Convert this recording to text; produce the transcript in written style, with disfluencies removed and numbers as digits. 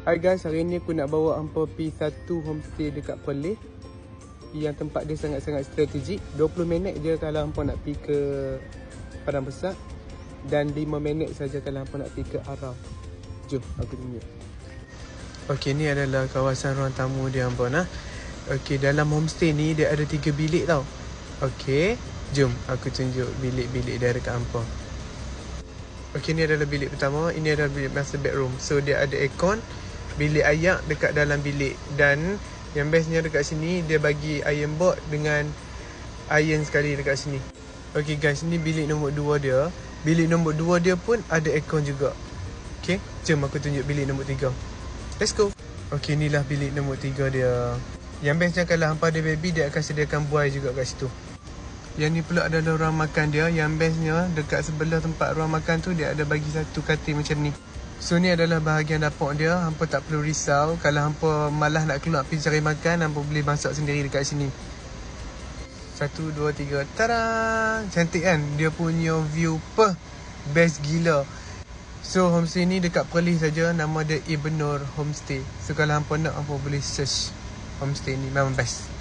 Hai guys, hari ni aku nak bawa hampa pergi satu homestay dekat Perlis yang tempat dia sangat-sangat strategik. 20 minit je kalau hampa nak pergi ke Padang Besar dan 5 minit saja kalau hampa nak pergi ke Arau. Jom aku tunjuk. Okey, ni adalah kawasan ruang tamu dia hampa nah. Okey, dalam homestay ni dia ada 3 bilik tau. Okey, jom aku tunjuk bilik-bilik dia dekat hampa. Okey, ni adalah bilik pertama. Ini adalah bilik master bedroom. So dia ada aircon, bilik ayak dekat dalam bilik. Dan yang bestnya dekat sini, dia bagi iron board dengan iron sekali dekat sini. Okey guys, ni bilik nombor 2 dia. Bilik nombor 2 dia pun ada aircon juga. Okey, jom aku tunjuk bilik nombor 3. Let's go. Okey, inilah bilik nombor 3 dia. Yang bestnya kalau hampa ada baby, dia akan sediakan buai juga kat situ. Yang ni pula adalah ruang makan dia. Yang bestnya dekat sebelah tempat ruang makan tu, dia ada bagi satu katil macam ni. So ni adalah bahagian dapur dia. Hampa tak perlu risau. Kalau hampa malas nak keluar pergi cari makan, hampa boleh masak sendiri dekat sini. 1, 2, 3. Tada! Cantik kan? Dia punya view best gila. So homestay ni dekat Perlis saja. Nama dia Ibn Nur Homestay. So kalau hampa nak, hampa boleh search homestay ni. Memang best.